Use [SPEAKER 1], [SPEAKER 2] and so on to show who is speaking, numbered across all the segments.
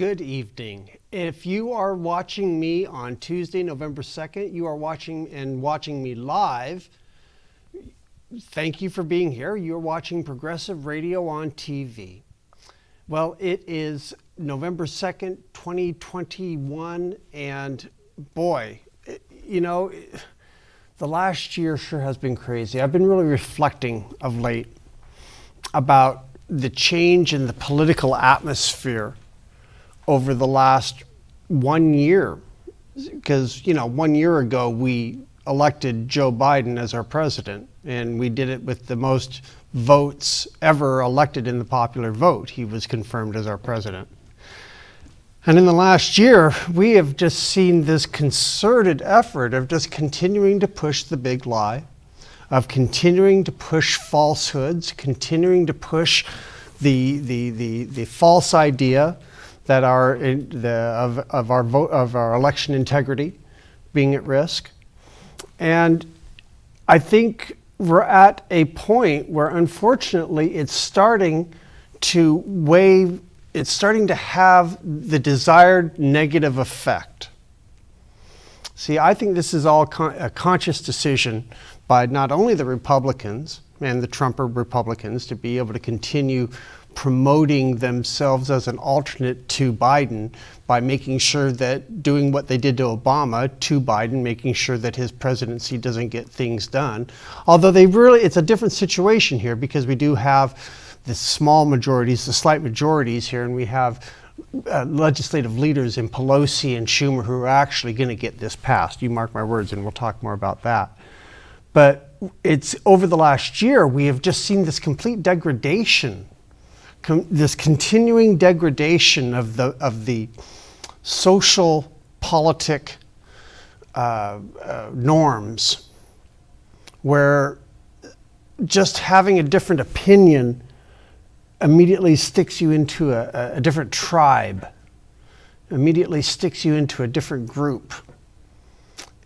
[SPEAKER 1] Good evening. If you are watching me on Tuesday, November 2nd, you are watching me live. Thank you for being here. You're watching Progressive Radio on TV. Well, it is November 2nd, 2021, and boy, the last year sure has been crazy. I've been really reflecting of late about the change in the political atmosphere over the last 1 year, because 1 year ago we elected Joe Biden as our president, and we did it with the most votes ever elected in the popular vote. He was confirmed as our president. And in the last year, we have just seen this concerted effort of just continuing to push the big lie, of continuing to push falsehoods, continuing to push the false idea that of our election integrity being at risk. And I think we're at a point where, unfortunately, it's starting to have the desired negative effect. See, I think this is all a conscious decision by not only the Republicans and the Trumper Republicans to be able to continue promoting themselves as an alternate to Biden by making sure that doing what they did to Obama to Biden, making sure that his presidency doesn't get things done. Although it's a different situation here, because we do have the small majorities, the slight majorities here, and we have legislative leaders in Pelosi and Schumer who are actually going to get this passed. You mark my words, and we'll talk more about that. But it's over the last year, we have just seen this complete degradation, this continuing degradation of the social politic norms, where just having a different opinion immediately sticks you into a different tribe, immediately sticks you into a different group.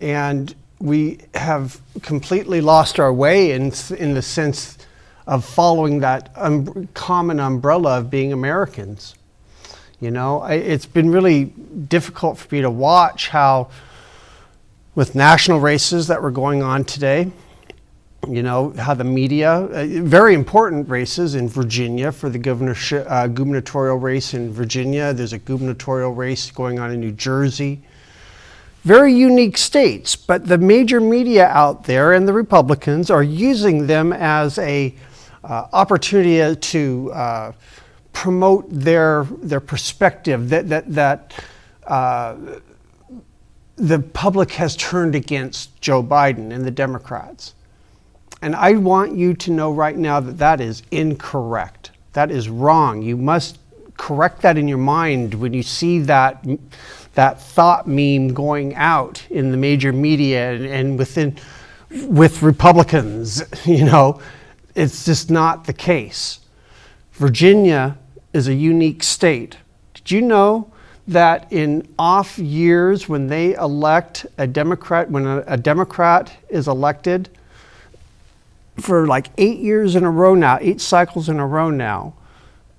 [SPEAKER 1] And we have completely lost our way in the sense of following that common umbrella of being Americans. It's been really difficult for me to watch how, with national races that were going on today, how the media, very important races in Virginia for the gubernatorial race in Virginia. There's a gubernatorial race going on in New Jersey. Very unique states, but the major media out there and the Republicans are using them as a opportunity to promote their perspective that the public has turned against Joe Biden and the Democrats. And I want you to know right now that is incorrect. That is wrong. You must correct that in your mind when you see that thought meme going out in the major media and with Republicans. It's just not the case. Virginia is a unique state. Did you know that in off years, when they elect a Democrat, when a Democrat is elected for like 8 years in a row now, 8 cycles in a row now,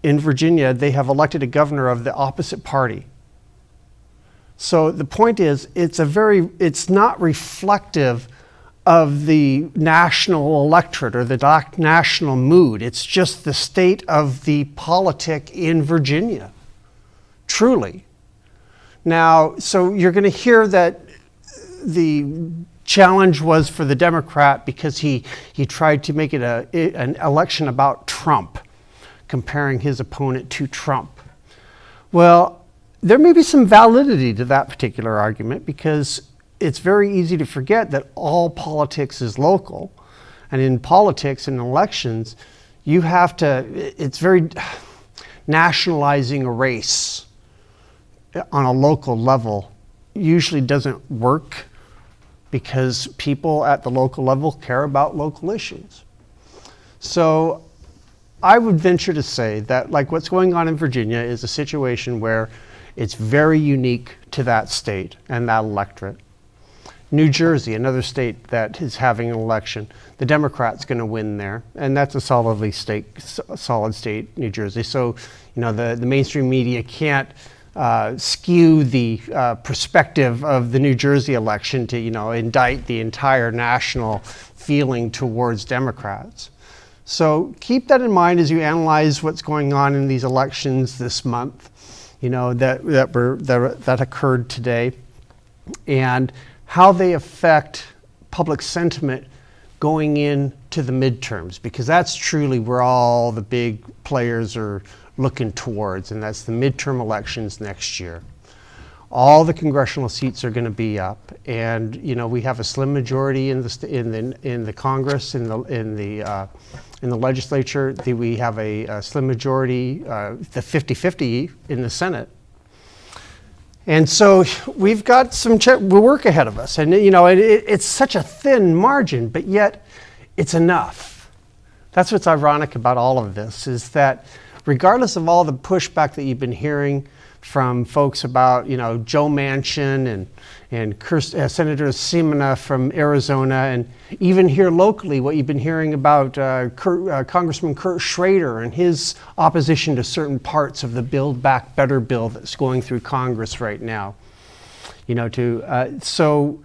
[SPEAKER 1] in Virginia, they have elected a governor of the opposite party. So the point is, it's not reflective of the national electorate or the national mood. It's just the state of the politic in Virginia, truly. Now, so you're going to hear that the challenge was for the Democrat because he tried to make it an election about Trump, comparing his opponent to Trump. Well, there may be some validity to that particular argument, because it's very easy to forget that all politics is local. And in politics and elections, it's very nationalizing a race on a local level usually doesn't work, because people at the local level care about local issues. So I would venture to say that, like what's going on in Virginia, is a situation where it's very unique to that state and that electorate. New Jersey, another state that is having an election, the Democrat's going to win there, and that's a solid state, New Jersey. So, the mainstream media can't skew the perspective of the New Jersey election to, indict the entire national feeling towards Democrats. So keep that in mind as you analyze what's going on in these elections this month, that occurred today, and how they affect public sentiment going into the midterms, because that's truly where all the big players are looking towards, and that's the midterm elections next year. All the congressional seats are going to be up, and we have a slim majority in the Congress, in the legislature. We have a slim majority, the 50-50 in the Senate. And so we've got some work ahead of us, and it's such a thin margin, but yet it's enough. That's what's ironic about all of this, is that regardless of all the pushback that you've been hearing from folks about, Joe Manchin and Senator Simona from Arizona, and even here locally, what you've been hearing about Congressman Kurt Schrader and his opposition to certain parts of the Build Back Better bill that's going through Congress right now. So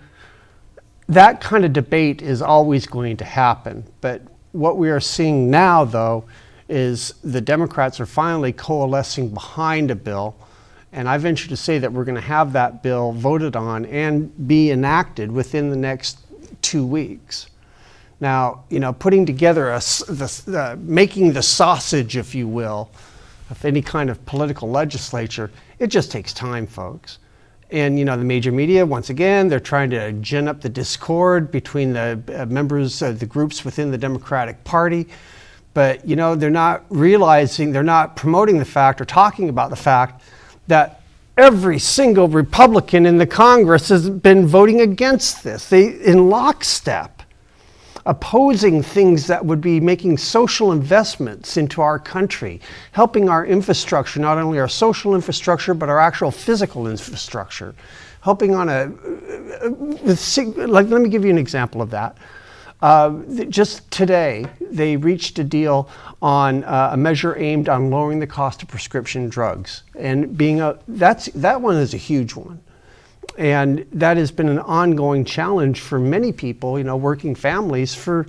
[SPEAKER 1] that kind of debate is always going to happen. But what we are seeing now, though, is the Democrats are finally coalescing behind a bill. And I venture to say that we're going to have that bill voted on and be enacted within the next 2 weeks. Now, putting together making the sausage, if you will, of any kind of political legislature, it just takes time, folks. And, the major media, once again, they're trying to gin up the discord between the members of the groups within the Democratic Party. But, they're not promoting the fact or talking about the fact that every single Republican in the Congress has been voting against this. In lockstep, opposing things that would be making social investments into our country, helping our infrastructure, not only our social infrastructure, but our actual physical infrastructure, helping on let me give you an example of that. Just today, they reached a deal on a measure aimed on lowering the cost of prescription drugs, and that one is a huge one, and that has been an ongoing challenge for many people, working families for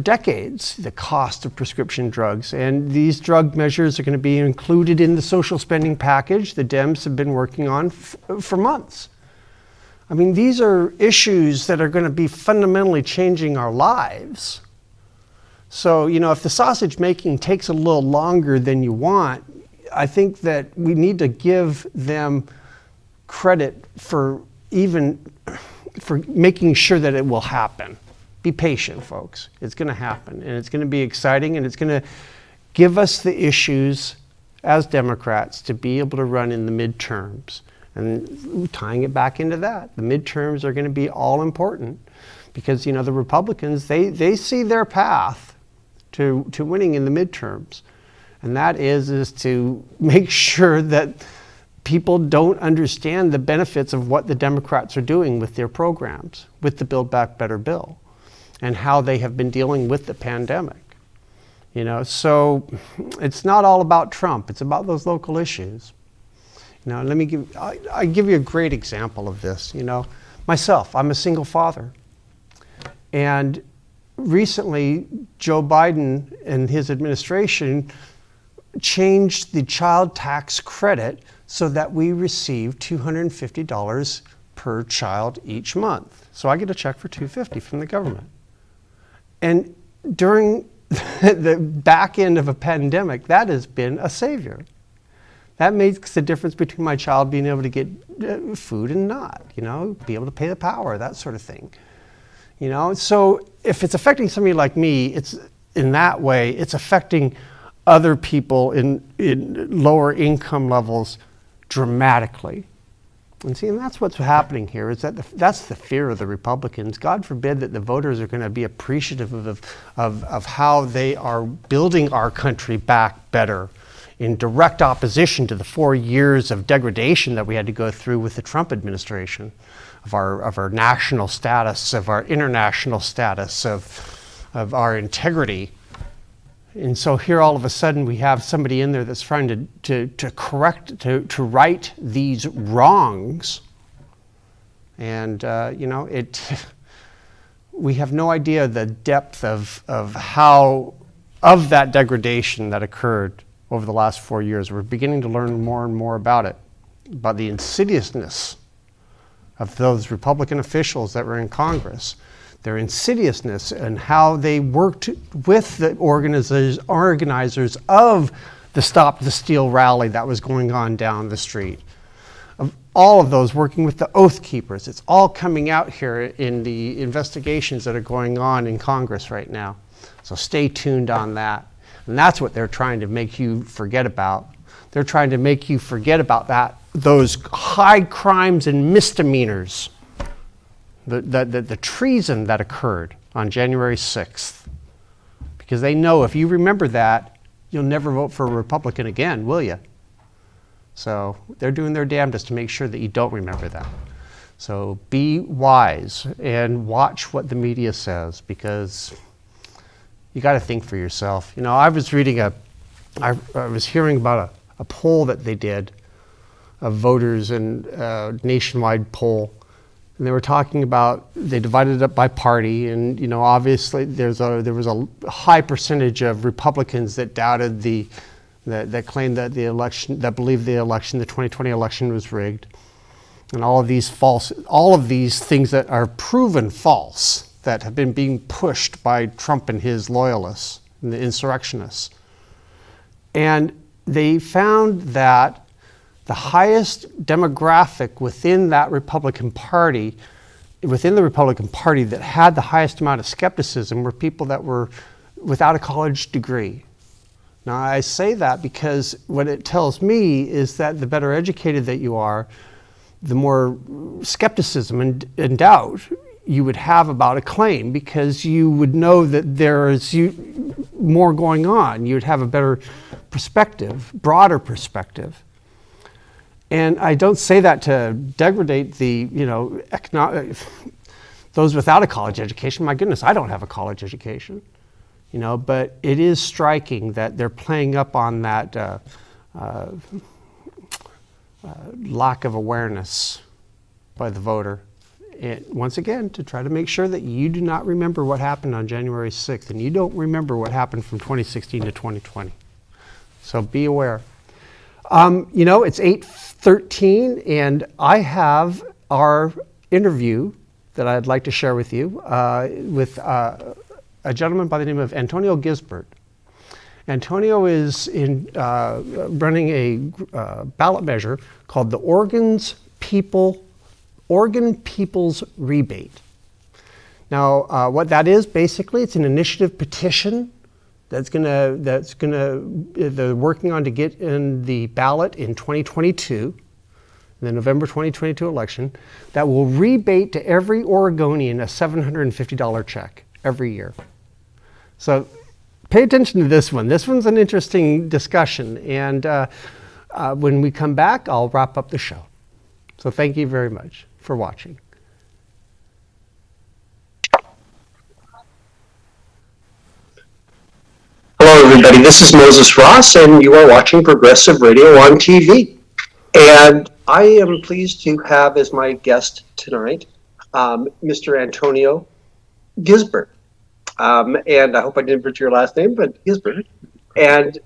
[SPEAKER 1] decades. The cost of prescription drugs, and these drug measures are going to be included in the social spending package the Dems have been working on for months. I mean, these are issues that are going to be fundamentally changing our lives. So, if the sausage making takes a little longer than you want, I think that we need to give them credit for making sure that it will happen. Be patient, folks. It's going to happen, and it's going to be exciting, and it's going to give us the issues as Democrats to be able to run in the midterms. And tying it back into that, the midterms are going to be all important because, the Republicans, they see their path to winning in the midterms. And that is to make sure that people don't understand the benefits of what the Democrats are doing with their programs, with the Build Back Better bill, and how they have been dealing with the pandemic. So it's not all about Trump. It's about those local issues. Now, I give you a great example of this. Myself, I'm a single father. And recently, Joe Biden and his administration changed the child tax credit so that we receive $250 per child each month. So I get a check for $250 from the government. And during the back end of a pandemic, that has been a savior. That makes the difference between my child being able to get food and not, be able to pay the power, that sort of thing. So if it's affecting somebody like me, it's in that way, it's affecting other people in lower income levels dramatically. And that's what's happening here, is that that's the fear of the Republicans. God forbid that the voters are going to be appreciative of how they are building our country back better, in direct opposition to the 4 years of degradation that we had to go through with the Trump administration, of our national status, of our international status, of our integrity. And so here all of a sudden we have somebody in there that's trying to right these wrongs. And, we have no idea the depth of that degradation that occurred over the last 4 years. We're beginning to learn more and more about it, about the insidiousness of those Republican officials that were in Congress, their insidiousness and how they worked with the organizers of the Stop the Steal rally that was going on down the street. Of all of those working with the Oath Keepers. It's all coming out here in the investigations that are going on in Congress right now. So stay tuned on that. And that's what they're trying to make you forget about. They're trying to make you forget about those high crimes and misdemeanors, the treason that occurred on January 6th. Because they know if you remember that, you'll never vote for a Republican again, will you? So they're doing their damnedest to make sure that you don't remember that. So be wise and watch what the media says, because you got to think for yourself. I was reading I was hearing about a poll that they did of voters, and a nationwide poll. And they were talking about, they divided it up by party, and obviously there was a high percentage of Republicans that doubted that claimed that believed the 2020 election was rigged, and all of these things that are proven false, that have been being pushed by Trump and his loyalists and the insurrectionists. And they found that the highest demographic within the Republican Party that had the highest amount of skepticism were people that were without a college degree. Now, I say that because what it tells me is that the better educated that you are, the more skepticism and doubt you would have about a claim, because you would know that there is more going on. You would have a better perspective, broader perspective. And I don't say that to degrade those without a college education. My goodness, I don't have a college education. But it is striking that they're playing up on that lack of awareness by the voter. And once again, to try to make sure that you do not remember what happened on January 6th, and you don't remember what happened from 2016 to 2020. So be aware. It's 8:13, and I have our interview that I'd like to share with you with a gentleman by the name of Antonio Gisbert. Antonio is running a ballot measure called the Oregon People's Rebate. Now, what that is, basically, it's an initiative petition they're working on to get in the ballot in 2022, the November 2022 election, that will rebate to every Oregonian a $750 check every year. So pay attention to this one. This one's an interesting discussion. And when we come back, I'll wrap up the show. So thank you very much for watching.
[SPEAKER 2] Hello, everybody. This is Moses Ross, and you are watching Progressive Radio on TV. And I am pleased to have as my guest tonight Mr. Antonio Gisbert. And I hope I didn't butcher your last name, but Gisbert. And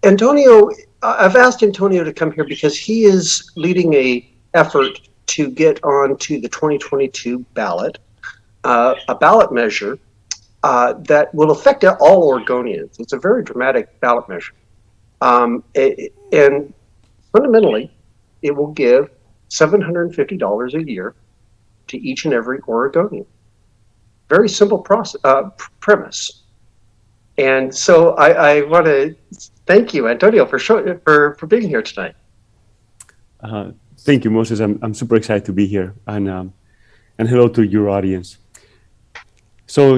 [SPEAKER 2] Antonio, I've asked Antonio to come here because he is leading an effort to get onto the 2022 ballot, a ballot measure that will affect all Oregonians. It's a very dramatic ballot measure. And fundamentally, it will give $750 a year to each and every Oregonian. Very simple premise. And so I want to thank you, Antonio, for being here tonight.
[SPEAKER 3] Thank you, Moses. I'm super excited to be here, and hello to your audience. So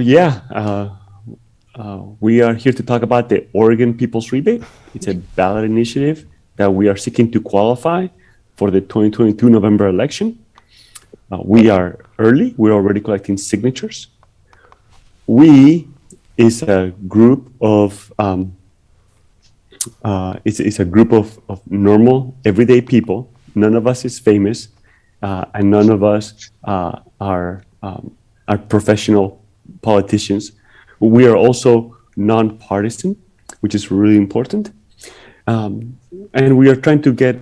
[SPEAKER 3] we are here to talk about the Oregon People's Rebate. It's a ballot initiative that we are seeking to qualify for the 2022 November election. We are early. We're already collecting signatures. We is a group of it's a group of normal, everyday people. None of us is famous, and none of us are professional politicians. We are also nonpartisan, which is really important. And we are trying to get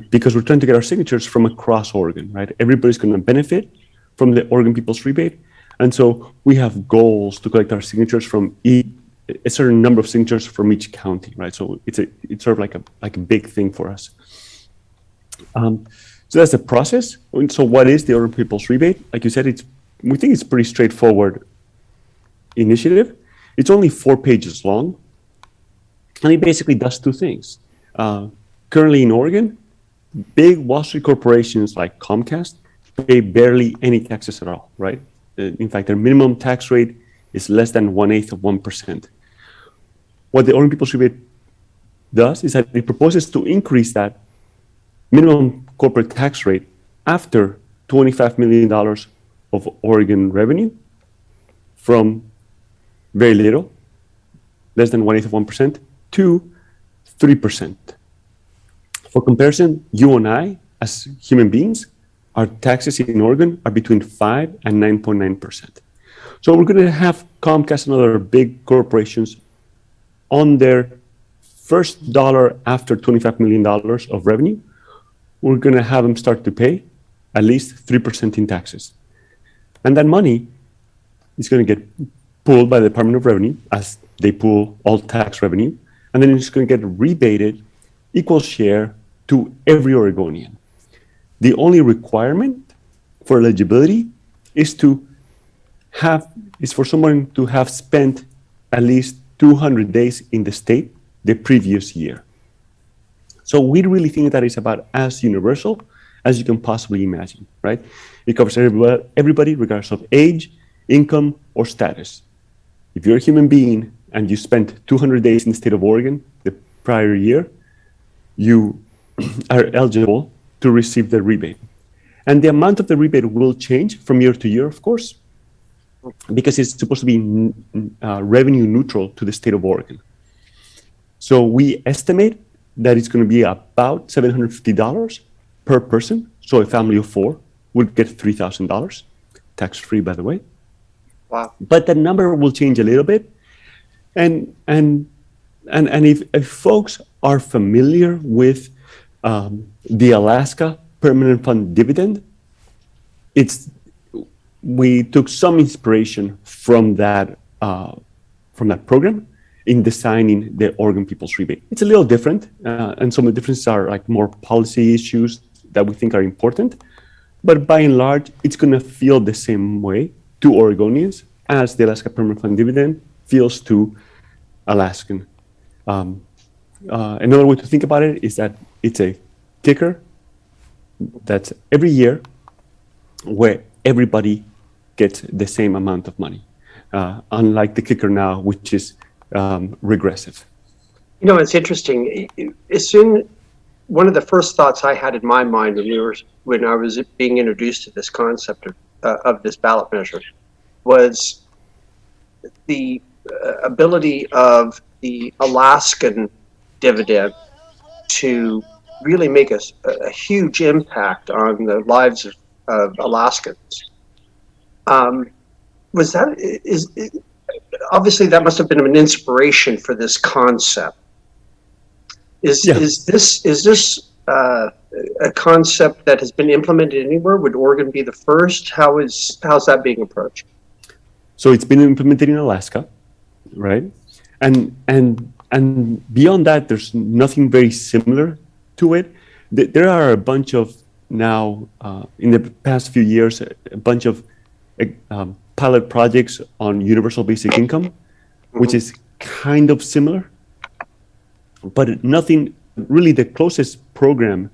[SPEAKER 3] because we're trying to get our signatures from across Oregon, right? Everybody's going to benefit from the Oregon People's Rebate. And so we have goals to collect our signatures from a certain number of signatures from each county, right? So it's sort of like a big thing for us. So that's the process. And so what is the Oregon People's Rebate? Like you said, we think it's a pretty straightforward initiative. It's only 4 pages long, and it basically does 2 things. Currently in Oregon, big Wall Street corporations like Comcast pay barely any taxes at all, right? In fact, their minimum tax rate is less than 1/8 of 1%. What the Oregon People's Rebate does is that it proposes to increase that minimum corporate tax rate after $25 million of Oregon revenue from very little, less than 1/8 of 1%, to 3%. For comparison, you and I, as human beings, our taxes in Oregon are between 5 and 9.9%. So we're going to have Comcast and other big corporations on their first dollar after $25 million of revenue. We're going to have them start to pay at least 3% in taxes. And that money is going to get pulled by the Department of Revenue as they pull all tax revenue. And then it's going to get rebated equal share to every Oregonian. The only requirement for eligibility is for someone to have spent at least 200 days in the state the previous year. So we really think that is about as universal as you can possibly imagine, right? It covers everybody regardless of age, income, or status. If you're a human being and you spent 200 days in the state of Oregon the prior year, you are eligible to receive the rebate. And the amount of the rebate will change from year to year, of course, because it's supposed to be revenue neutral to the state of Oregon. So we estimate that it's going to be about $750 per person. So a family of 4 would get $3,000, tax-free, by the way.
[SPEAKER 2] Wow.
[SPEAKER 3] But the number will change a little bit. And if folks are familiar with the Alaska Permanent Fund Dividend, we took some inspiration from that program in designing the Oregon People's Rebate. It's a little different, and some of the differences are like more policy issues that we think are important. But by and large, it's going to feel the same way to Oregonians as the Alaska Permanent Fund Dividend feels to Alaskan. Another way to think about it is that it's a kicker that's every year where everybody gets the same amount of money, unlike the kicker now, which is regressive.
[SPEAKER 2] You know, it's interesting. One of the first thoughts I had in my mind when I was being introduced to this concept of this ballot measure was the ability of the Alaskan dividend to really make a huge impact on the lives of Alaskans. Obviously that must have been an inspiration for this concept. Is this a concept that has been implemented anywhere? Would Oregon be the first? How's that being approached?
[SPEAKER 3] So it's been implemented in Alaska, right? And beyond that, there's nothing very similar to it. There are a bunch of now, in the past few years, a bunch of pilot projects on universal basic income, which is kind of similar, but nothing really. The closest program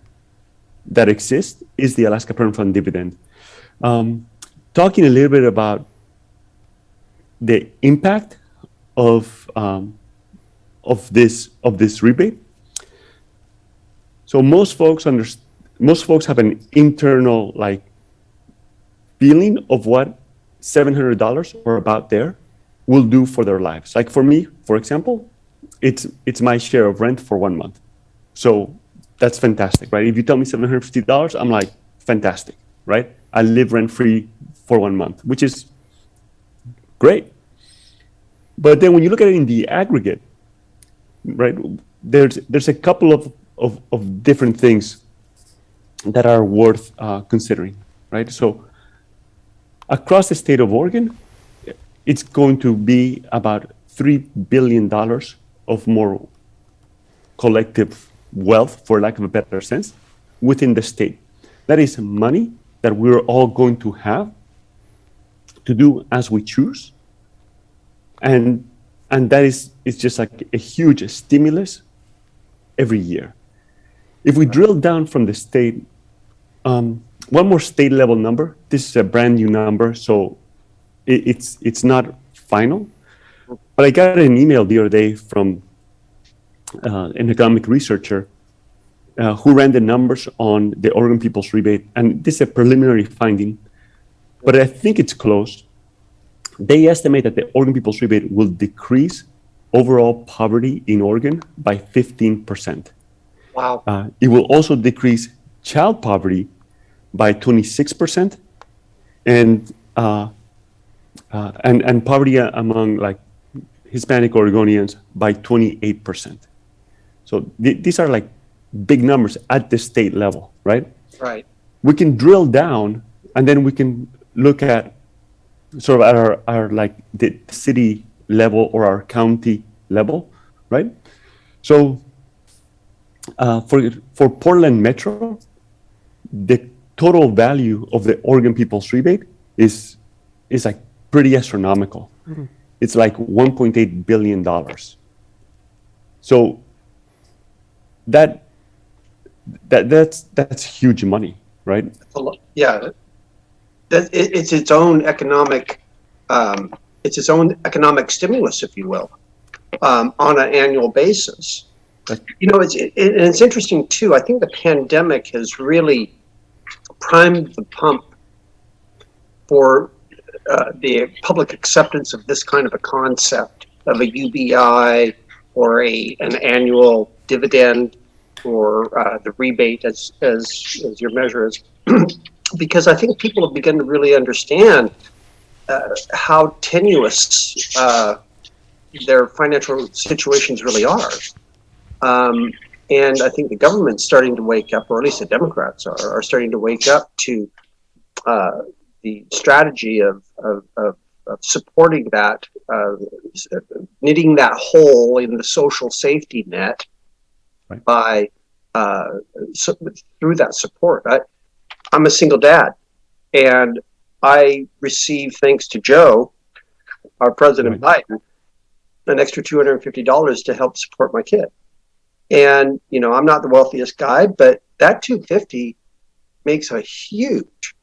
[SPEAKER 3] that exists is the Alaska Permanent Fund Dividend. Talking a little bit about the impact of this rebate. So most folks have an internal feeling of what $700 or about there will do for their lives. Like for me, for example, it's my share of rent for 1 month. So that's fantastic, right? If you tell me $750, I'm like, fantastic, right? I live rent free for 1 month, which is great. But then when you look at it in the aggregate, right, there's a couple of different things that are worth considering, right? So across the state of Oregon, it's going to be about $3 billion of more collective wealth, for lack of a better sense, within the state. That is money that we're all going to have to do as we choose. And that is just like a huge stimulus every year. If we drill down from the state, one more state level number. This is a brand new number, so it's not final. But I got an email the other day from an economic researcher who ran the numbers on the Oregon People's Rebate, and this is a preliminary finding, but I think it's close. They estimate that the Oregon People's Rebate will decrease overall poverty in Oregon by 15%.
[SPEAKER 2] Wow.
[SPEAKER 3] It will also decrease child poverty by 26%, and poverty among like Hispanic Oregonians by 28%. So these are like big numbers at the state level, right?
[SPEAKER 2] Right.
[SPEAKER 3] We can drill down, and then we can look at sort of at our like the city level or our county level, right? So for Portland Metro, the total value of the Oregon People's Rebate is like pretty astronomical. Mm-hmm. It's like $1.8 billion. So that's huge money, right?
[SPEAKER 2] Yeah, it's its own economic stimulus, if you will, on an annual basis. You know, it's interesting too. I think the pandemic has really primed the pump for the public acceptance of this kind of a concept of a UBI or an annual dividend or the rebate as your measure is, because I think people have begun to really understand how tenuous their financial situations really are. And I think the government's starting to wake up, or at least the Democrats are starting to wake up to the strategy of supporting that, knitting that hole in the social safety net, right, by through that support. I'm a single dad, and I receive, thanks to Joe, our President Biden, an extra $250 to help support my kid. And you know, I'm not the wealthiest guy, but that $250 makes a huge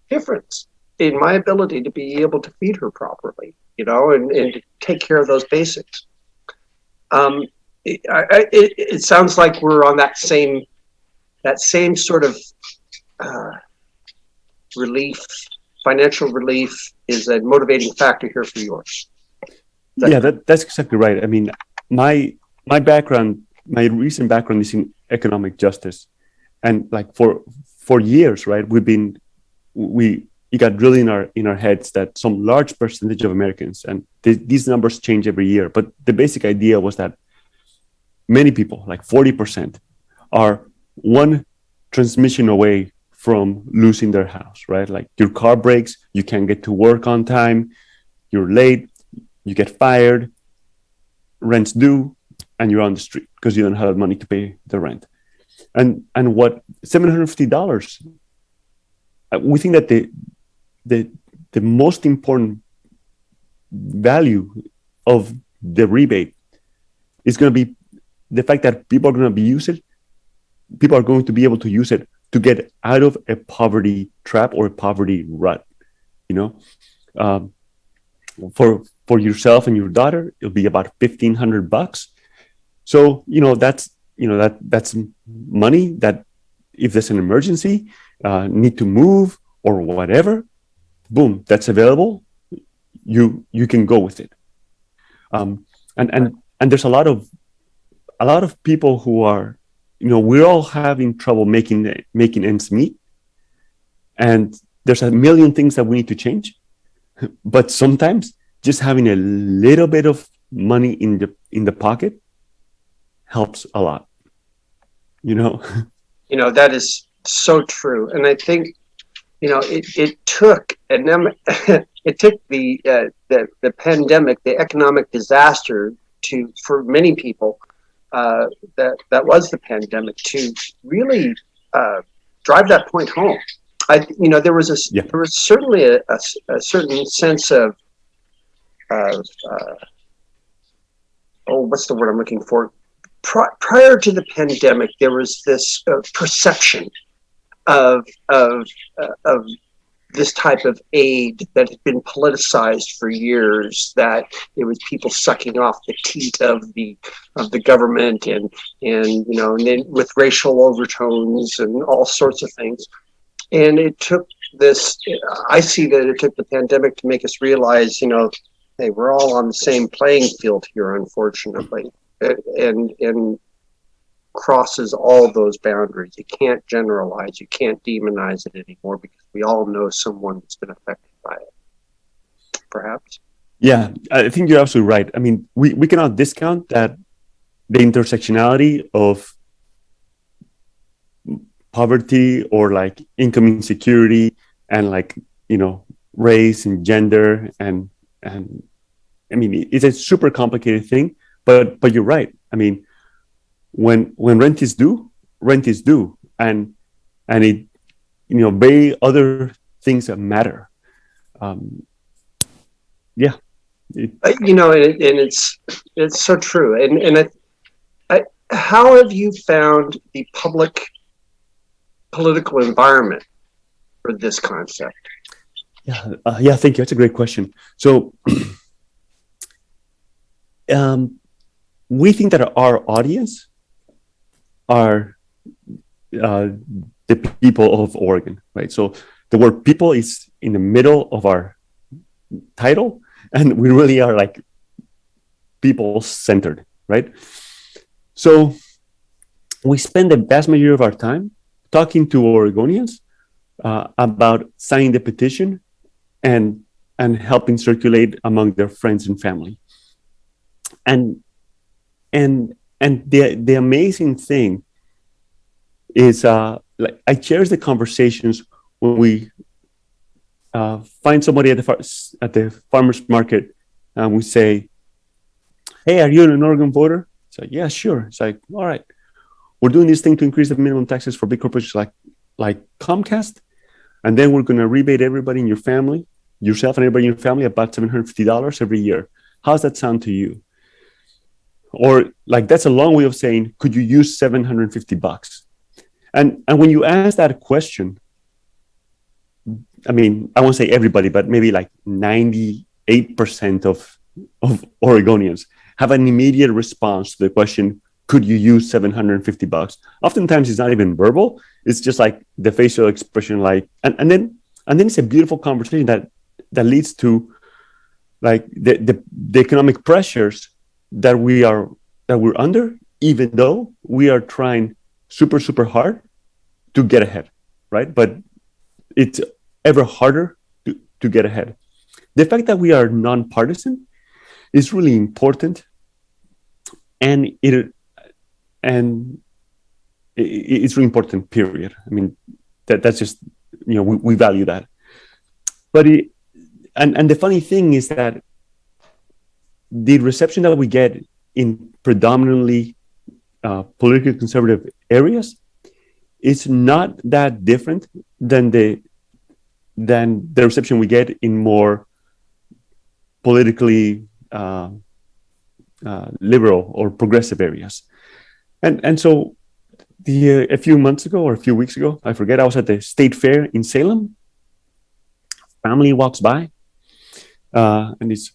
[SPEAKER 2] difference in my ability to be able to feed her properly, you know, and to take care of those basics. It sounds like we're on that same sort of relief. Financial relief is a motivating factor here for yours.
[SPEAKER 3] That's exactly right. I mean, my background, my recent background is in economic justice, and like for years, right, it got drilled in our heads that some large percentage of Americans, and these numbers change every year, but the basic idea was that many people, like 40%, are one transmission away from losing their house, right? Like your car breaks, you can't get to work on time, you're late, you get fired, rent's due, and you're on the street because you don't have money to pay the rent. And what $750, we think that the most important value of the rebate is going to be the fact that people are going to be able to use it to get out of a poverty trap or a poverty rut. You know, for yourself and your daughter, it'll be about $1,500. So that's money that if there's an emergency, need to move or whatever, boom, that's available. you can go with it. And there's a lot of people who are, we're all having trouble making ends meet, and there's a million things that we need to change. But sometimes just having a little bit of money in the pocket helps a lot.
[SPEAKER 2] That is so true, and I think it took it took the pandemic, the economic disaster, for many people that was the pandemic, to really drive that point home. There was there was certainly a certain sense of what's the word I'm looking for? Prior to the pandemic, there was this perception of this type of aid that had been politicized for years, that it was people sucking off the teat of the government, and then with racial overtones and all sorts of things. And it took I see that it took the pandemic to make us realize, hey, we're all on the same playing field here, unfortunately, and crosses all those boundaries. You can't generalize, you can't demonize it anymore, because we all know someone that's been affected by it, perhaps.
[SPEAKER 3] Yeah, I think you're absolutely right. I mean, we cannot discount that the intersectionality of poverty, or like income insecurity, and like, race and gender, and I mean, it's a super complicated thing, but you're right. I mean, when rent is due, and it, very other things that matter. Yeah.
[SPEAKER 2] And it's so true. And how have you found the political environment for this concept?
[SPEAKER 3] Yeah, thank you. That's a great question. So, we think that our audience are the people of Oregon, right? So the word people is in the middle of our title, and we really are like people-centered, right? So we spend the vast majority of our time talking to Oregonians about signing the petition and helping circulate among their friends and family. And the amazing thing is, like, I cherish the conversations when we find somebody at the farmer's market, and we say, "Hey, are you an Oregon voter?" It's like, "Yeah, sure." It's like, "All right, we're doing this thing to increase the minimum taxes for big corporations like Comcast, and then we're going to rebate everybody in your family, yourself and everybody in your family, about $750 every year. How's that sound to you?" Or like, that's a long way of saying, could you use $750? And when you ask that question, I mean, I won't say everybody, but maybe like 98% of Oregonians have an immediate response to the question, could you use $750? Oftentimes it's not even verbal. It's just like the facial expression, like, and then it's a beautiful conversation that leads to like the economic pressures that we're under, even though we are trying super hard to get ahead, right? But it's ever harder to get ahead. The fact that we are nonpartisan is really important, and it's really important, period. I mean, that's just, we value that. But and the funny thing is that the reception that we get in predominantly politically conservative areas is not that different than the reception we get in more politically liberal or progressive areas. And so a few months ago, or a few weeks ago, I forget, I was at the state fair in Salem. Family walks by, and it's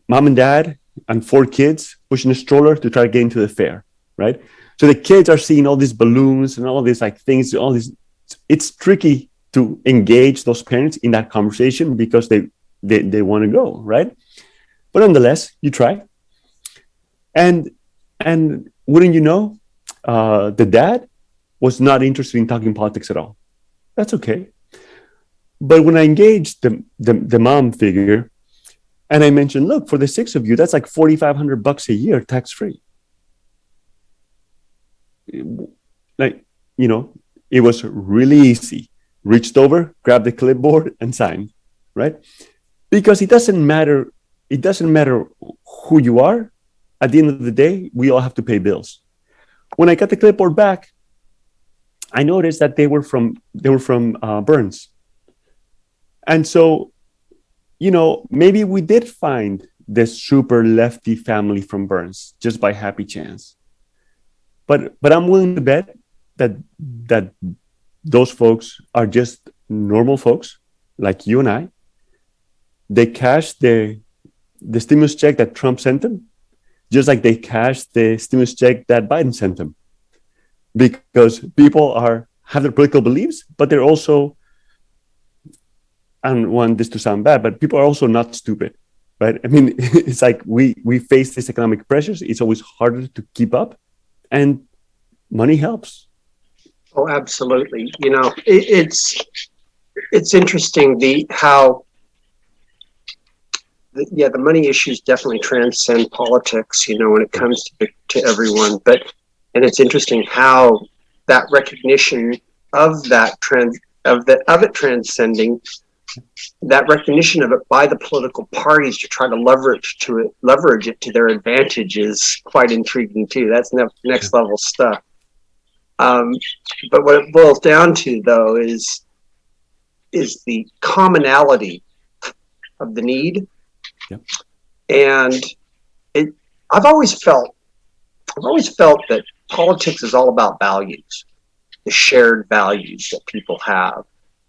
[SPEAKER 3] mom and dad and 4 kids pushing a stroller to try to get into the fair, right? So the kids are seeing all these balloons and all these like things, it's tricky to engage those parents in that conversation, because they want to go, right? But nonetheless, you try. And wouldn't you know, the dad was not interested in talking politics at all. That's okay. But when I engaged the mom figure, and I mentioned, look, for the six of you, that's like $4,500 a year, tax free. Like, it was really easy. Reached over, grabbed the clipboard, and signed, right? Because it doesn't matter. It doesn't matter who you are. At the end of the day, we all have to pay bills. When I got the clipboard back, I noticed that they were from Burns, and so, maybe we did find this super lefty family from Burns just by happy chance. But I'm willing to bet that those folks are just normal folks like you and I. They cashed the stimulus check that Trump sent them, just like they cashed the stimulus check that Biden sent them. Because people have their political beliefs, but they're also, I don't want this to sound bad, but people are also not stupid, right? I mean, it's like we face these economic pressures. It's always harder to keep up, and money helps.
[SPEAKER 2] Oh, absolutely. It's interesting the money issues definitely transcend politics, when it comes to everyone. And it's interesting how that recognition of that trend of it transcending, that recognition of it by the political parties to try to leverage it to their advantage is quite intriguing too. That's next level stuff. But what it boils down to, though, is the commonality of the need.
[SPEAKER 3] Yep.
[SPEAKER 2] And I've always felt that politics is all about values, the shared values that people have.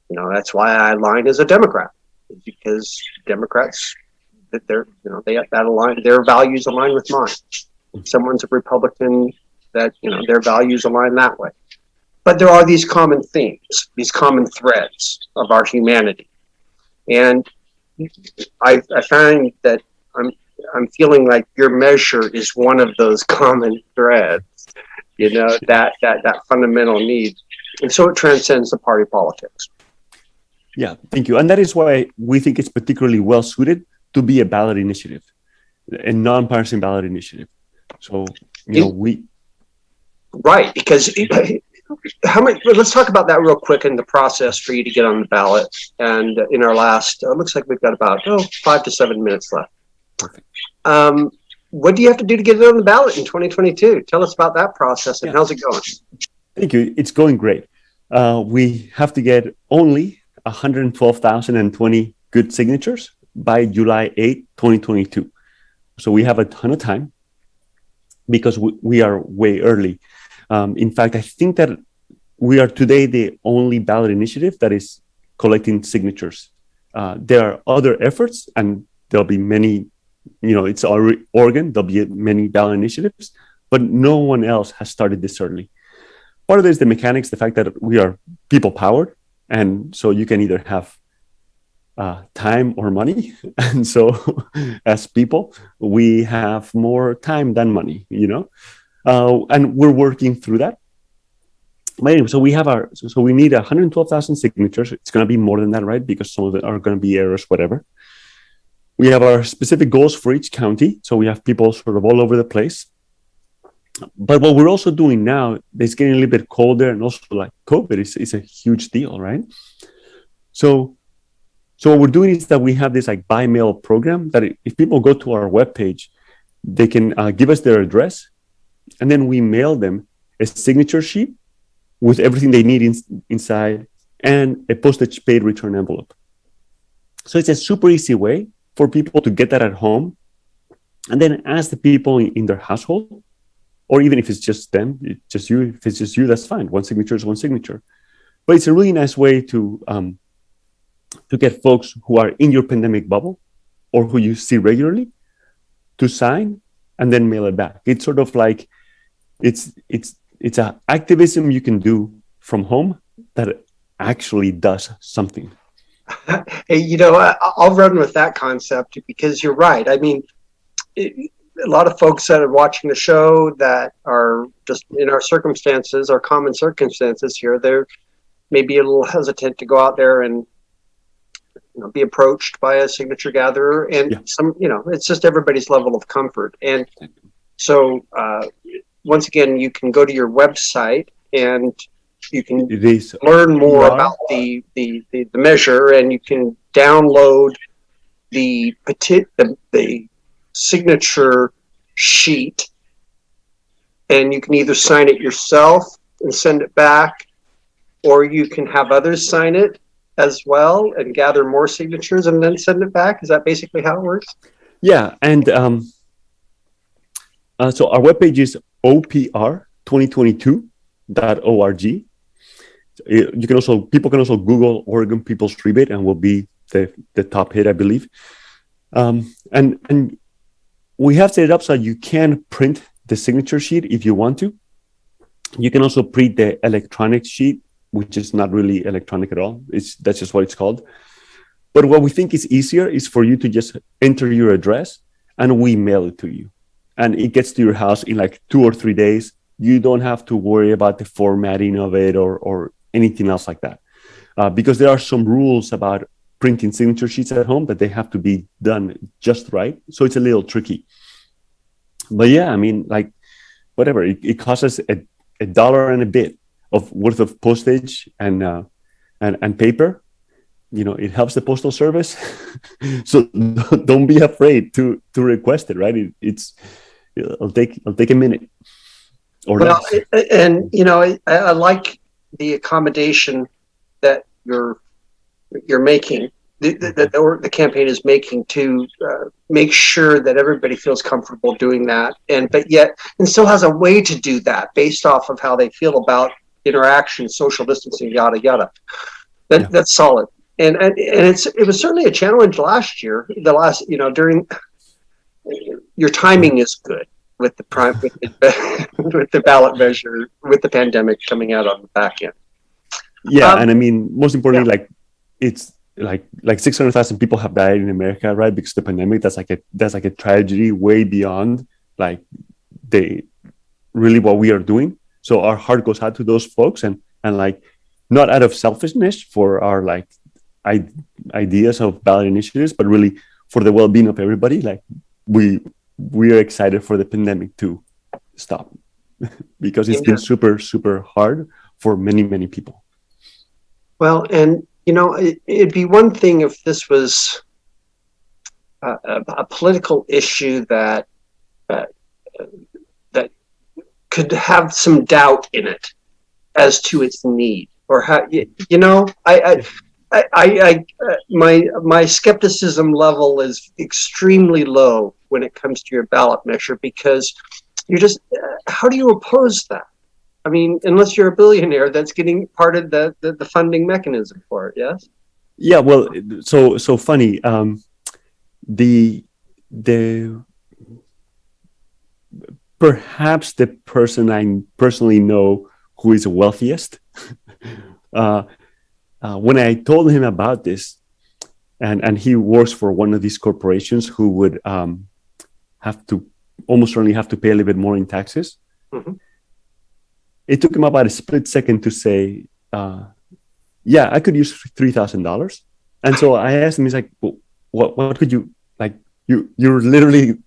[SPEAKER 2] That's why I align as a Democrat, because Democrats, that their values align with mine. If someone's a Republican, that their values align that way. But there are these common themes, these common threads of our humanity, and I find that I'm feeling like your measure is one of those common threads. That fundamental need, and so it transcends the party politics.
[SPEAKER 3] Yeah, thank you. And that is why we think it's particularly well suited to be a ballot initiative, a nonpartisan ballot initiative. So,
[SPEAKER 2] right, because how many? Let's talk about that real quick in the process for you to get on the ballot. And in our last, it looks like we've got about 5 to 7 minutes left.
[SPEAKER 3] Perfect.
[SPEAKER 2] What do you have to do to get it on the ballot in 2022? Tell us about that process and how's it going?
[SPEAKER 3] Thank you. It's going great. We have to get only 112,020 good signatures by July 8, 2022. So we have a ton of time because we are way early. In fact, I think that we are today the only ballot initiative that is collecting signatures. There are other efforts, and there'll be many, it's Oregon, there'll be many ballot initiatives, but no one else has started this early. Part of it is the mechanics, the fact that we are people powered. And so you can either have time or money. And so as people, we have more time than money, and we're working through that. But anyway, so we need 112,000 signatures. It's going to be more than that, right? Because some of them are going to be errors, whatever. We have our specific goals for each county. So we have people sort of all over the place. But what we're also doing now, it's getting a little bit colder, and also like COVID is a huge deal, right? So what we're doing is that we have this like by mail program that if people go to our webpage, they can give us their address, and then we mail them a signature sheet with everything they need inside and a postage paid return envelope. So it's a super easy way for people to get that at home, and then ask the people in their household, or even if it's just them, just you. If it's just you, that's fine. One signature is one signature. But it's a really nice way to get folks who are in your pandemic bubble or who you see regularly to sign and then mail it back. It's sort of like it's a activism you can do from home that actually does something.
[SPEAKER 2] Hey, I'll run with that concept because you're right. I mean, a lot of folks that are watching the show that are just in our circumstances, our common circumstances here, they're maybe a little hesitant to go out there and be approached by a signature gatherer. And
[SPEAKER 3] Yeah.
[SPEAKER 2] it's just everybody's level of comfort. And so, once again, you can go to your website and you can
[SPEAKER 3] It is
[SPEAKER 2] learn more
[SPEAKER 3] OPR.
[SPEAKER 2] about the measure, and you can download the signature sheet, and you can either sign it yourself and send it back, or you can have others sign it as well and gather more signatures and then send it back. Is that basically how it works?
[SPEAKER 3] Yeah, and so our webpage is opr2022.org. You can also people can also Google Oregon People's Rebate and will be the top hit, I believe. And we have set it up so you can print the signature sheet if you want to. You can also print the electronic sheet, which is not really electronic at all. That's just what it's called. But what we think is easier is for you to just enter your address and we mail it to you. And it gets to your house in like 2 or 3 days. You don't have to worry about the formatting of it or anything else like that. Because there are some rules about printing signature sheets at home that they have to be done just right. So it's a little tricky. But yeah, I mean, like, whatever. It costs us a dollar and a bit of worth of postage and paper. It helps the postal service. So don't be afraid to request it, right? It'll take a minute or
[SPEAKER 2] Well,
[SPEAKER 3] less.
[SPEAKER 2] and I like the accommodation that you're making, the campaign is making to make sure that everybody feels comfortable doing that, and still has a way to do that based off of how they feel about interaction, social distancing, yada yada. That's solid. And it was certainly a challenge last year. During your timing is good with the with the ballot measure, with the pandemic coming out on the back end.
[SPEAKER 3] Yeah, and I mean, most importantly, like it's like 600,000 people have died in America, right? Because of the pandemic. That's like a tragedy way beyond like really what we are doing. So our heart goes out to those folks, and like not out of selfishness for our like ideas of ballot initiatives, but really for the well-being of everybody. Like we are excited for the pandemic to stop because it's been super, super hard for many, many people.
[SPEAKER 2] Well, and it'd be one thing if this was a political issue that could have some doubt in it as to its need, or how my skepticism level is extremely low when it comes to your ballot measure, because how do you oppose that? I mean, unless you're a billionaire that's getting part of the funding mechanism for it, yes?
[SPEAKER 3] Yeah, well, so funny. The perhaps the person I personally know who is wealthiest, when I told him about this, and he works for one of these corporations who would have to almost certainly have to pay a little bit more in taxes. Mm-hmm. It took him about a split second to say, yeah, I could use $3,000. And so I asked him, he's like, well, what could you, like, you're literally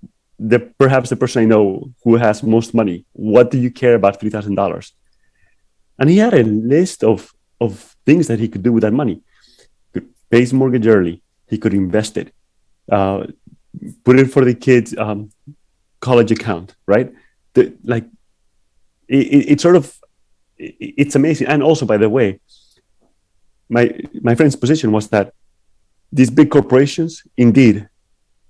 [SPEAKER 3] perhaps the person I know who has most money. What do you care about $3,000? And he had a list of things that he could do with that money. He could pay his mortgage early. He could invest it, put it for the kids' college account, right? It's amazing. And also, by the way, my friend's position was that these big corporations indeed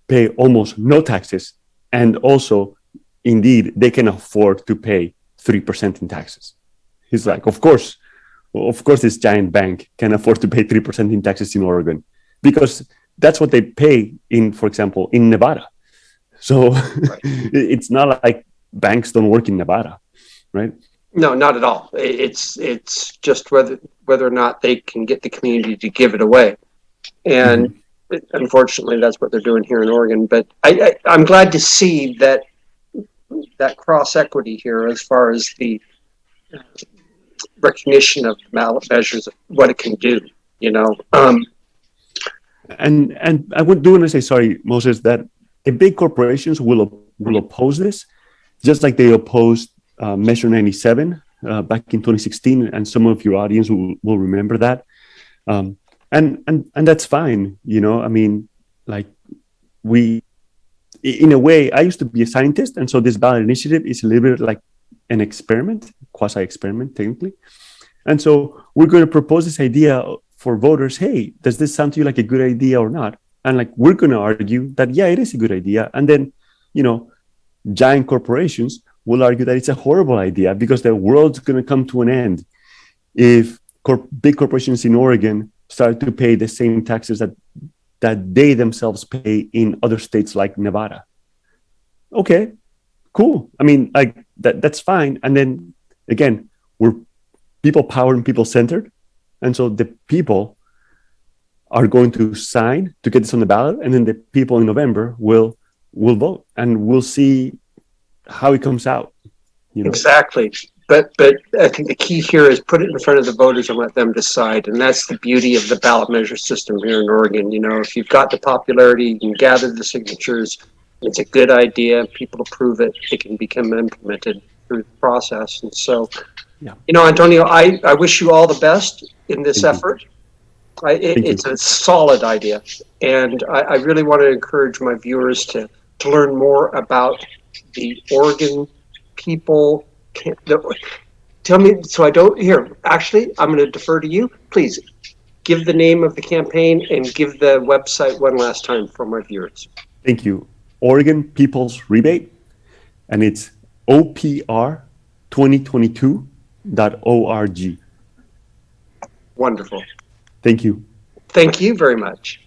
[SPEAKER 3] pay almost no taxes, and also indeed they can afford to pay 3% in taxes. He's like, of course this giant bank can afford to pay 3% in taxes in Oregon, because that's what they pay in, for example, in Nevada. So right. It's not like banks don't work in Nevada, right?
[SPEAKER 2] No, not at all. It's just whether or not they can get the community to give it away. And unfortunately, that's what they're doing here in Oregon. But I'm glad to see that cross equity here as far as the recognition of ballot measures, of what it can do. You know,
[SPEAKER 3] And I do want to say, sorry, Moses, that the big corporations will oppose this, just like they opposed Measure 97 back in 2016, and some of your audience will remember that. And that's fine, you know. I mean, like in a way, I used to be a scientist, and so this ballot initiative is a little bit like an experiment, quasi-experiment, technically. And so we're going to propose this idea for voters. Hey, does this sound to you like a good idea or not? And like, we're going to argue that, yeah, it is a good idea. And then, you know, giant corporations will argue that it's a horrible idea because the world's going to come to an end if big corporations in Oregon start to pay the same taxes that they themselves pay in other states like Nevada. Okay, cool. I mean, like that's fine. And then again, we're people powered and people centered. And so the people are going to sign to get this on the ballot. And then the people in November will vote, and we'll see how it comes out. You know?
[SPEAKER 2] Exactly. But I think the key here is put it in front of the voters and let them decide. And that's the beauty of the ballot measure system here in Oregon. You know, if you've got the popularity, you can gather the signatures. It's a good idea. People approve it. It can become implemented through the process. And so,
[SPEAKER 3] yeah.
[SPEAKER 2] You know, Antonio, I wish you all the best in this effort. It's a solid idea. And I really want to encourage my viewers to learn more about the Oregon people. Tell me, so I don't hear. Actually, I'm going to defer to you. Please give the name of the campaign and give the website one last time for my viewers.
[SPEAKER 3] Thank you. Oregon People's Rebate, and it's opr2022.org.
[SPEAKER 2] Wonderful.
[SPEAKER 3] Thank you.
[SPEAKER 2] Thank you very much.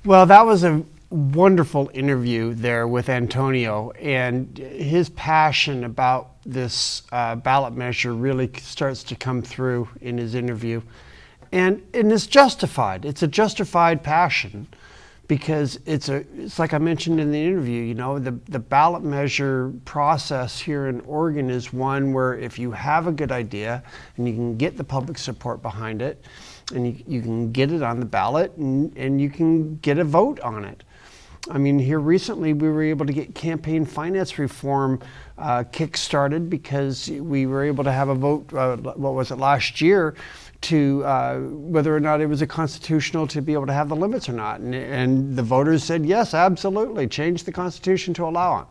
[SPEAKER 1] Well, that was a wonderful interview there with Antonio, and his passion about this ballot measure really starts to come through in his interview, and it's justified. It's a justified passion because it's like I mentioned in the interview. You know, the ballot measure process here in Oregon is one where if you have a good idea and you can get the public support behind it, and you can get it on the ballot, and you can get a vote on it. I mean, here recently we were able to get campaign finance reform kick-started because we were able to have a vote, last year, to whether or not it was constitutional to be able to have the limits or not. And the voters said, yes, absolutely, change the Constitution to allow it.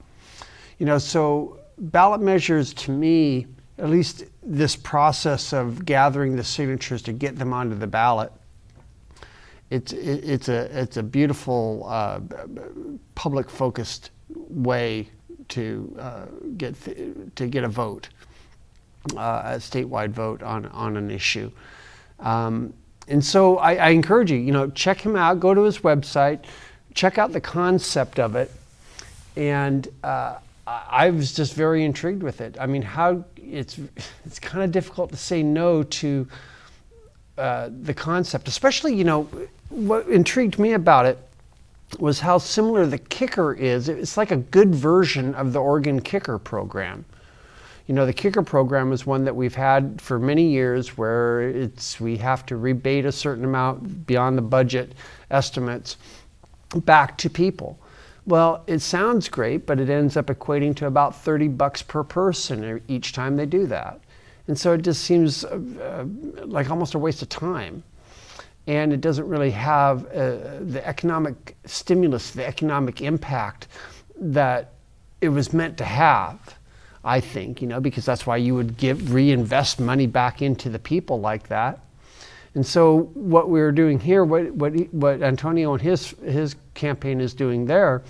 [SPEAKER 1] You know, so ballot measures, to me, at least this process of gathering the signatures to get them onto the ballot, it's a beautiful public focused way to get a vote, a statewide vote on an issue. And so I encourage you, you know, check him out, go to his website, check out the concept of it. And I was just very intrigued with it. I mean, it's kind of difficult to say no to the concept, especially, you know, what intrigued me about it was how similar the kicker is. It's like a good version of the Oregon kicker program. You know, the kicker program is one that we've had for many years where we have to rebate a certain amount beyond the budget estimates back to people. Well, it sounds great, but it ends up equating to about $30 per person each time they do that. And so it just seems like almost a waste of time. And it doesn't really have the economic stimulus, the economic impact that it was meant to have, I think, you know, because that's why you would reinvest money back into the people like that. And so what we're doing here, what Antonio and his campaign is doing there,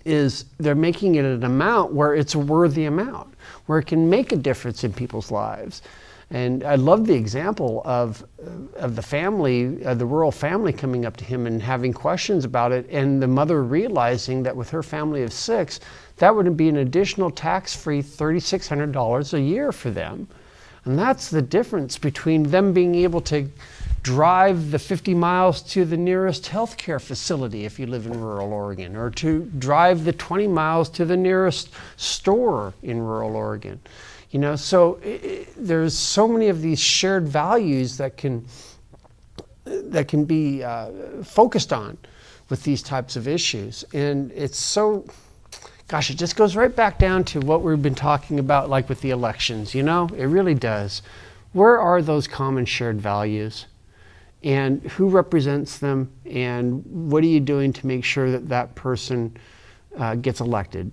[SPEAKER 1] is they're making it an amount where it's a worthy amount, where it can make a difference in people's lives. And I love the example of the family, the rural family coming up to him and having questions about it, and the mother realizing that with her family of 6, that would be an additional tax-free $3,600 a year for them. And that's the difference between them being able to drive the 50 miles to the nearest healthcare facility if you live in rural Oregon, or to drive the 20 miles to the nearest store in rural Oregon. You know, so there's so many of these shared values that can be focused on with these types of issues. And it's so, gosh, it just goes right back down to what we've been talking about, like with the elections, you know? It really does. Where are those common shared values? And who represents them? And what are you doing to make sure that that person gets elected?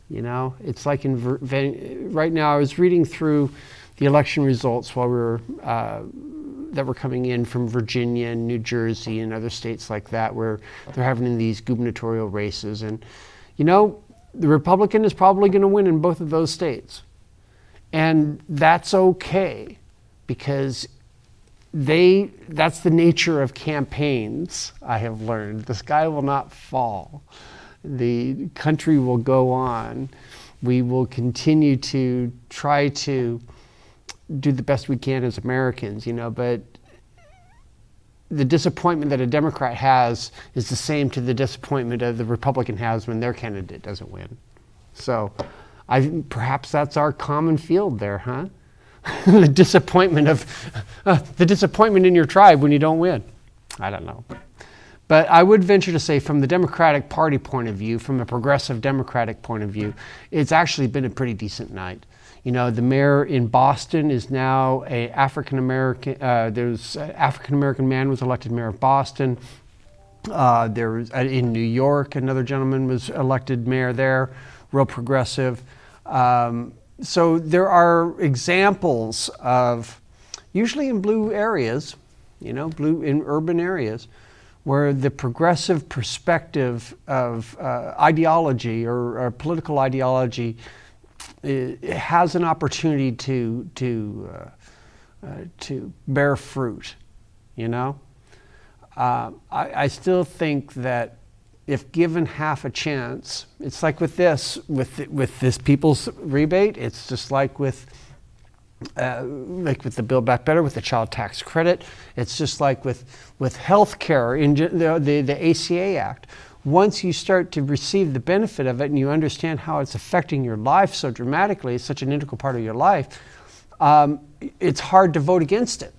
[SPEAKER 1] You know, it's like right now I was reading through the election results while we were that were coming in from Virginia and New Jersey and other states like that, where they're having these gubernatorial races. And, you know, the Republican is probably going to win in both of those states. And that's okay, because that's the nature of campaigns, I have learned. The sky will not fall. The country will go on. We will continue to try to do the best we can as Americans, you know, but the disappointment that a Democrat has is the same to the disappointment that the Republican has when their candidate doesn't win. So perhaps that's our common field there, huh? the disappointment in your tribe when you don't win. I don't know. But I would venture to say, from the Democratic Party point of view, from a progressive Democratic point of view, it's actually been a pretty decent night. You know, the mayor in Boston is now a African-American, there's an African-American man was elected mayor of Boston. There was, in New York, another gentleman was elected mayor there, real progressive. So there are examples of, usually in blue areas, you know, blue in urban areas, where the progressive perspective of ideology or political ideology has an opportunity to bear fruit, you know? I still think that if given half a chance, it's like with this people's rebate, it's just like with the Build Back Better, with the child tax credit. It's just like with health care, in the ACA Act. Once you start to receive the benefit of it and you understand how it's affecting your life so dramatically, it's such an integral part of your life, it's hard to vote against it.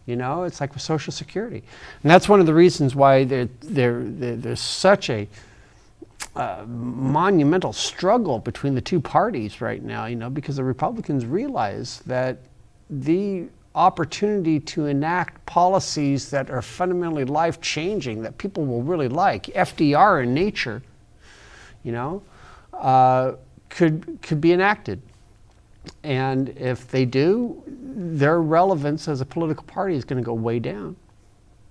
[SPEAKER 1] You know, it's like with Social Security. And that's one of the reasons why there's such a monumental struggle between the two parties right now, you know, because the Republicans realize that the opportunity to enact policies that are fundamentally life-changing, that people will really like, FDR in nature, you know, could be enacted. And if they do, their relevance as a political party is going to go way down.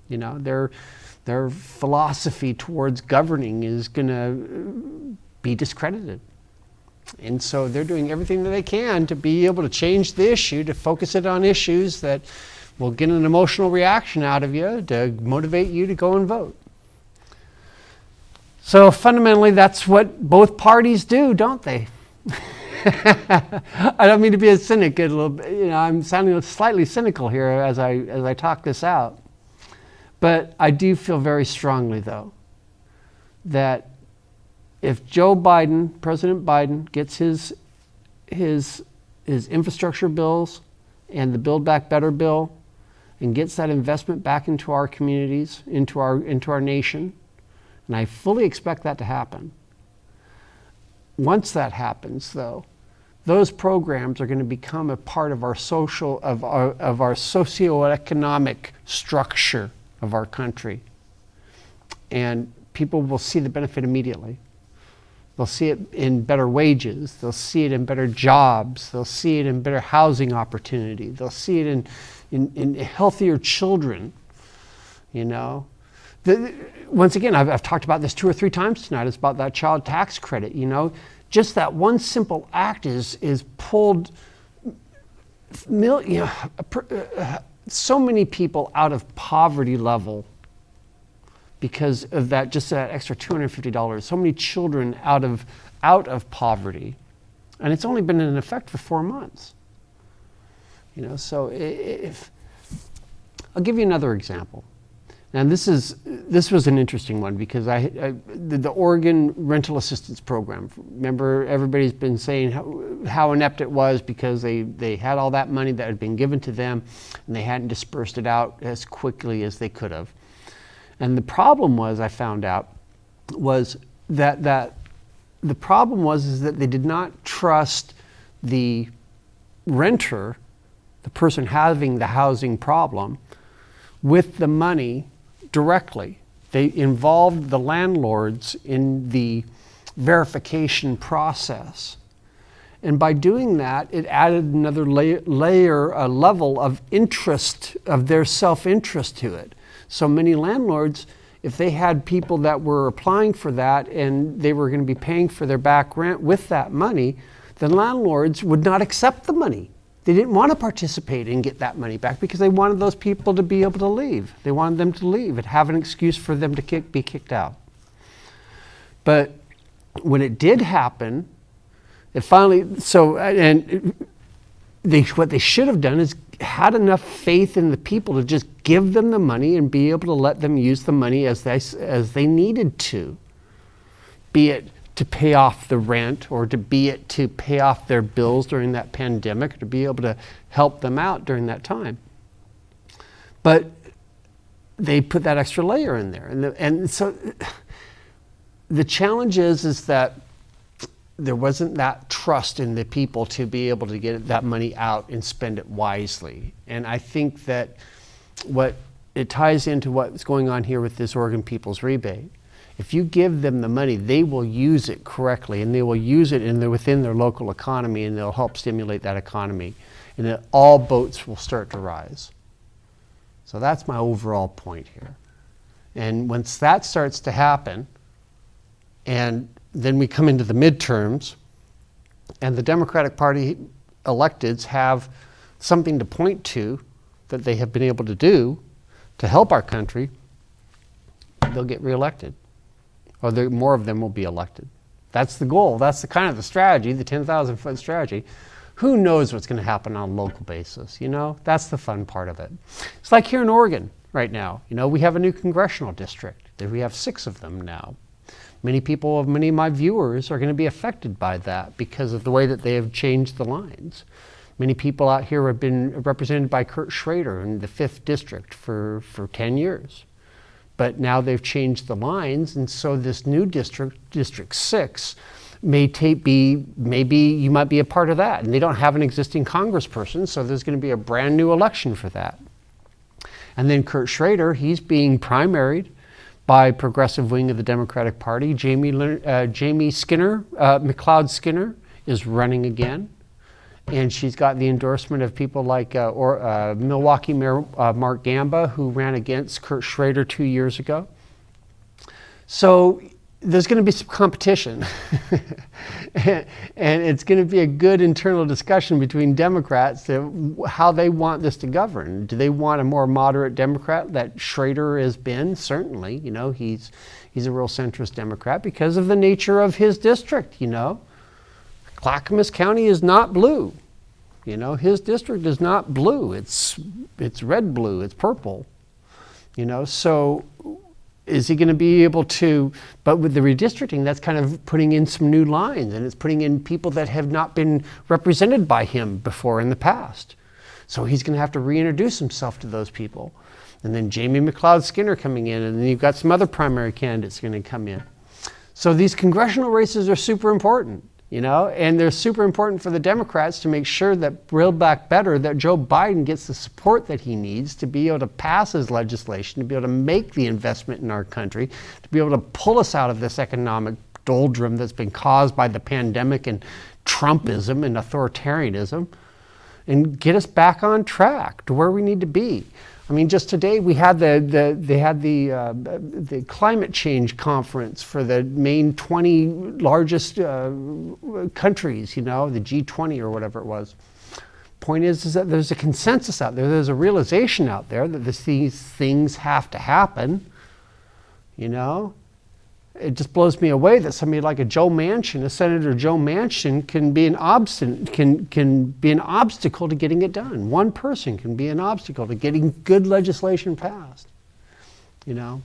[SPEAKER 1] You know, their philosophy towards governing is going to be discredited. And so they're doing everything that they can to be able to change the issue, to focus it on issues that will get an emotional reaction out of you, to motivate you to go and vote. So fundamentally, that's what both parties do, don't they? I don't mean to be a cynic, a little bit, you know, I'm sounding slightly cynical here as I talk this out. But I do feel very strongly, though, that if Joe Biden, President Biden, gets his infrastructure bills and the Build Back Better bill, and gets that investment back into our communities, into our nation, and I fully expect that to happen. Once that happens, though, those programs are going to become a part of our socioeconomic structure of our country, and people will see the benefit immediately. They'll see it in better wages. They'll see it in better jobs. They'll see it in better housing opportunity. They'll see it in healthier children. You know, once again, I've talked about this 2 or 3 times tonight. It's about that child tax credit. You know, just that one simple act is pulled so many people out of poverty level because of that, just that extra $250. So many children out of poverty, and it's only been in effect for 4 months. So if I'll give you another example. And this was an interesting one because the Oregon Rental Assistance Program. Remember, everybody's been saying how inept it was because they had all that money that had been given to them and they hadn't dispersed it out as quickly as they could have. And the problem was, I found out, was that the problem was that they did not trust the renter, the person having the housing problem, with the money directly. They involved the landlords in the verification process. And by doing that, it added another layer, a level of interest, of their self-interest to it. So many landlords, if they had people that were applying for that and they were going to be paying for their back rent with that money, the landlords would not accept the money. They didn't want to participate and get that money back because they wanted those people to be able to leave. They wanted them to leave and have an excuse for them to be kicked out. But when it did happen, it finally, what they should have done is had enough faith in the people to just give them the money and be able to let them use the money as they needed to, be it to pay off the rent or to pay off their bills during that pandemic, or to be able to help them out during that time. But they put that extra layer in there. And so the challenge is that there wasn't that trust in the people to be able to get that money out and spend it wisely. And I think that what it ties into what's going on here with this Oregon People's Rebate. If you give them the money, they will use it correctly, and they will use it within their local economy, and they'll help stimulate that economy, and then all boats will start to rise. So that's my overall point here. And once that starts to happen, and then we come into the midterms, and the Democratic Party electeds have something to point to that they have been able to do to help our country, they'll get reelected. Or more of them will be elected. That's the goal. That's the strategy, the 10,000-foot strategy. Who knows what's going to happen on a local basis? That's the fun part of it. It's like here in Oregon right now. We have a new congressional district. We have 6 of them now. Many of my viewers are going to be affected by that because of the way that they have changed the lines. Many people out here have been represented by Kurt Schrader in the 5th district for 10 years. But now they've changed the lines, and so this new district, District 6, maybe you might be a part of that. And they don't have an existing congressperson, so there's going to be a brand new election for that. And then Kurt Schrader, he's being primaried by progressive wing of the Democratic Party. Jamie Skinner, McLeod Skinner, is running again. And she's got the endorsement of people like Milwaukee Mayor Mark Gamba, who ran against Kurt Schrader 2 years ago. So there's going to be some competition. And it's going to be a good internal discussion between Democrats to how they want this to govern. Do they want a more moderate Democrat that Schrader has been? Certainly, he's a real centrist Democrat because of the nature of his district, Clackamas County is not blue. His district is not blue. It's red-blue. It's purple. So is he going to be able to, but with the redistricting, that's kind of putting in some new lines, and it's putting in people that have not been represented by him before in the past. So he's going to have to reintroduce himself to those people. And then Jamie McLeod Skinner coming in, and then you've got some other primary candidates going to come in. So these congressional races are super important. And they're super important for the Democrats to make sure that Build Back Better, that Joe Biden gets the support that he needs to be able to pass his legislation, to be able to make the investment in our country, to be able to pull us out of this economic doldrum that's been caused by the pandemic and Trumpism and authoritarianism, and get us back on track to where we need to be. I mean, just today we had the climate change conference for the main 20 largest countries, the G20 or whatever it was. Point is that there's a consensus out there. There's a realization out there that these things have to happen, it just blows me away that somebody like a Joe Manchin, a Senator Joe Manchin, can be an obstacle to getting it done. One person can be an obstacle to getting good legislation passed. You know,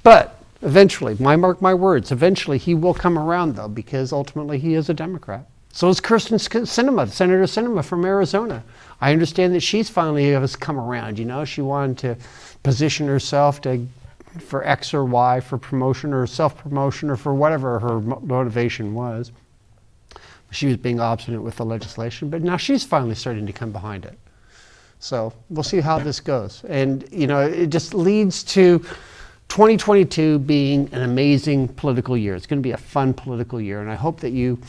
[SPEAKER 1] but eventually, mark my words, eventually he will come around though, because ultimately he is a Democrat. So is Kyrsten Sinema, Senator Sinema from Arizona. I understand that she's finally has come around. You know, she wanted to position herself for X or Y, for promotion or self-promotion or for whatever her motivation was. She was being obstinate with the legislation, but now she's finally starting to come behind it. So we'll see how this goes. And, you know, it just leads to 2022 being an amazing political year. It's going to be a fun political year, and I hope that you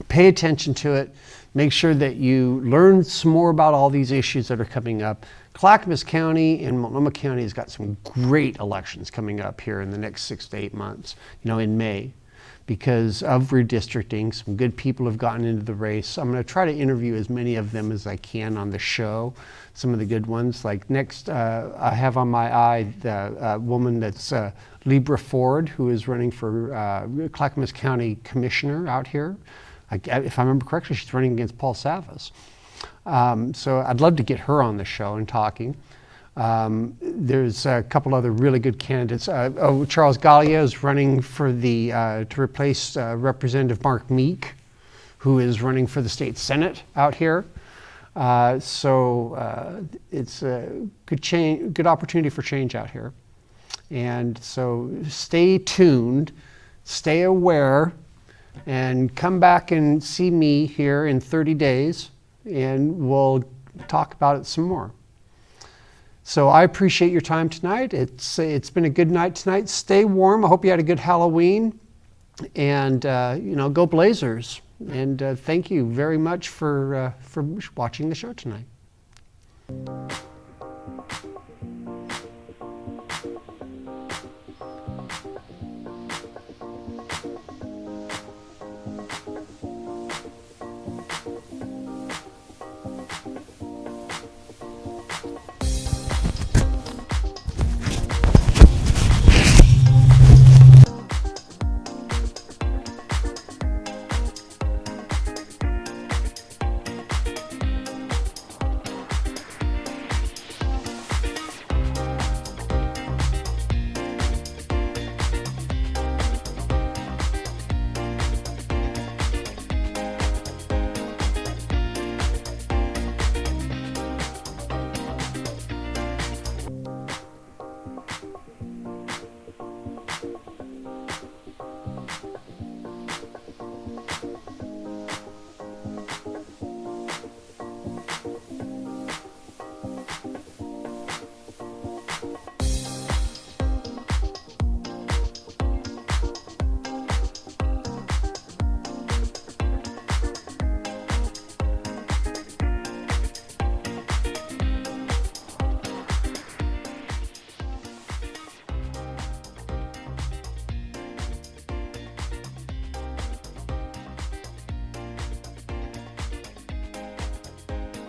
[SPEAKER 1] pay attention to it. Make sure that you learn some more about all these issues that are coming up. Clackamas County and Multnomah County has got some great elections coming up here in the next 6 to 8 months, you know, in May, because of redistricting. Some good people have gotten into the race. I'm going to try to interview as many of them as I can on the show, some of the good ones. Like next, I have on my eye the woman that's Libra Ford, who is running for Clackamas County Commissioner out here. If I remember correctly, she's running against Paul Savas. So I'd love to get her on the show and talking. There's a couple other really good candidates. Charles Gallia is running for to replace Representative Mark Meek, who is running for the state Senate out here. So it's a good opportunity for change out here. And so stay tuned, stay aware, and come back and see me here in 30 days, and we'll talk about it some more. So I appreciate your time tonight. It's been a good night tonight. Stay warm. I hope you had a good Halloween, and you know, go Blazers. And thank you very much for watching the show tonight.